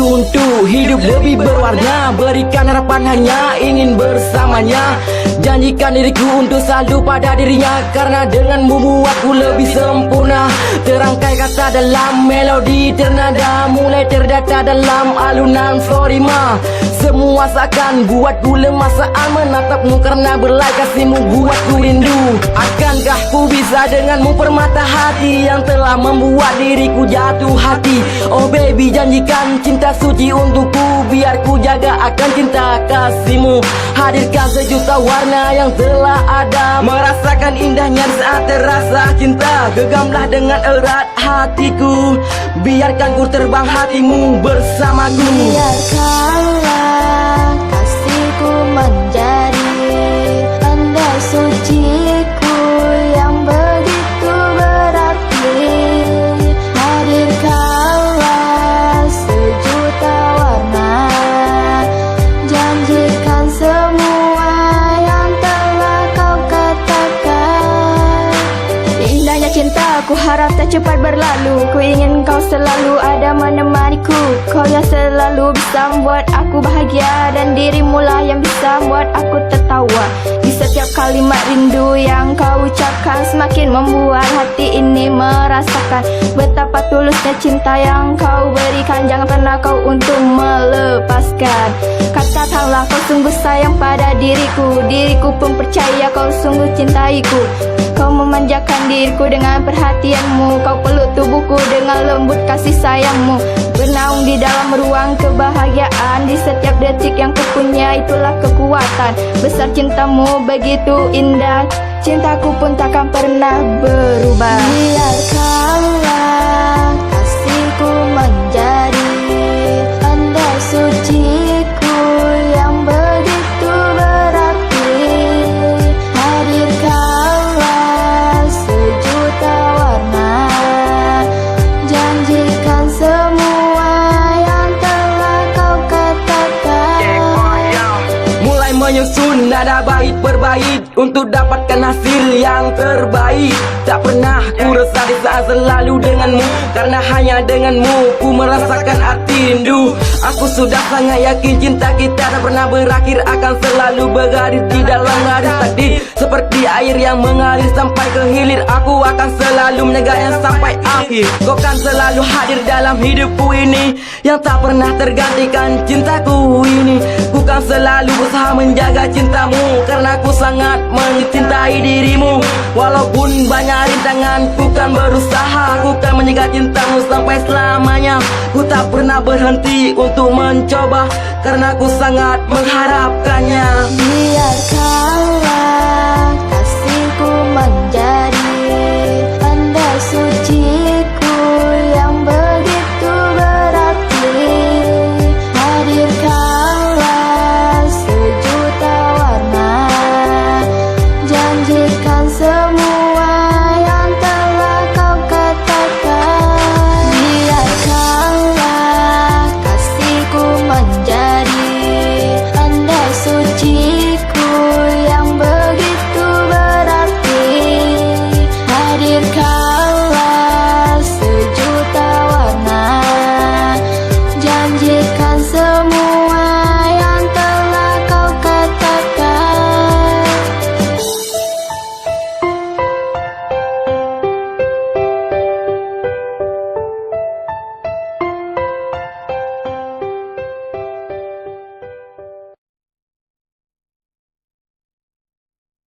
diriku untuk hidup lebih berwarna. Berikan harapan hanya ingin bersamanya. Janjikan diriku untuk selalu pada dirinya, karena denganmu buatku lebih sempurna. Terangkai kata dalam melodi ternada, mulai terdata dalam alunan florima. Semua seakan buatku lemas saat menatapmu, karena belai kasihmu buatku rindu. Akankah ku bisa denganmu permata hati yang telah membuat diriku jatuh hati? Oh baby, janjikan cinta suci untukku, biar ku jaga akan cinta kasihmu. Hadirkan sejuta warna yang telah ada, merasakan indahnya saat terasa cinta. Gegamlah dengan erat hatiku, biarkan ku terbang hatimu bersamaku. Biarkanlah kasihku menjadi andai suciku yang begitu berarti. Hadirkanlah sejuta warna, janjikan semua yang telah kau katakan. Indahnya cinta ku harap tak cepat berlalu, ku ingin kau selalu ada menemaniku. Kau yang selalu bisa membuat aku bahagia, dan dirimu lah yang bisa membuat aku tertawa. Di setiap kalimat rindu yang kau ucapkan, semakin membuat hati ini merasakan betapa tulusnya cinta yang kau berikan. Jangan pernah kau untuk melepaskan. Katakanlah kau sungguh sayang pada diriku, diriku pun percaya kau sungguh cintaiku. Kau memanjakan diriku dengan perhatianmu, kau peluk tubuhku dengan lembut kasih sayangmu. Bernaung di dalam ruang kebahagiaan, di setiap detik yang kupunya itulah kekuatan. Besar cintamu begitu indah, cintaku pun takkan pernah berubah. Biarkanlah kasihku menjadi andai suciku yang begitu berarti. Hadirkanlah sejuta warna, janjikan semua yang telah kau katakan. Mulai menyusun nada bait berbait untuk dapatkan hasil yang terbaik. Tak pernah ku resah di saat selalu denganmu, karena hanya denganmu ku merasakan arti rindu. Aku sudah sangat yakin cinta kita tak pernah berakhir, akan selalu bergaris di dalam garis takdir. Seperti air yang mengalir sampai ke hilir, aku akan selalu menjaganya sampai akhir. Kau kan selalu hadir dalam hidupku ini, yang tak pernah tergantikan cintaku ini. Ku kan selalu berusaha menjaga cintamu, karena ku sangat mencintai dirimu. Walaupun banyak rintangan, ku kan berusaha, ku kan menjaga cintamu sampai selamanya. Ku tak pernah berhenti untuk mencoba, karena ku sangat mengharapkannya. Biarkanlah kasihku menjadi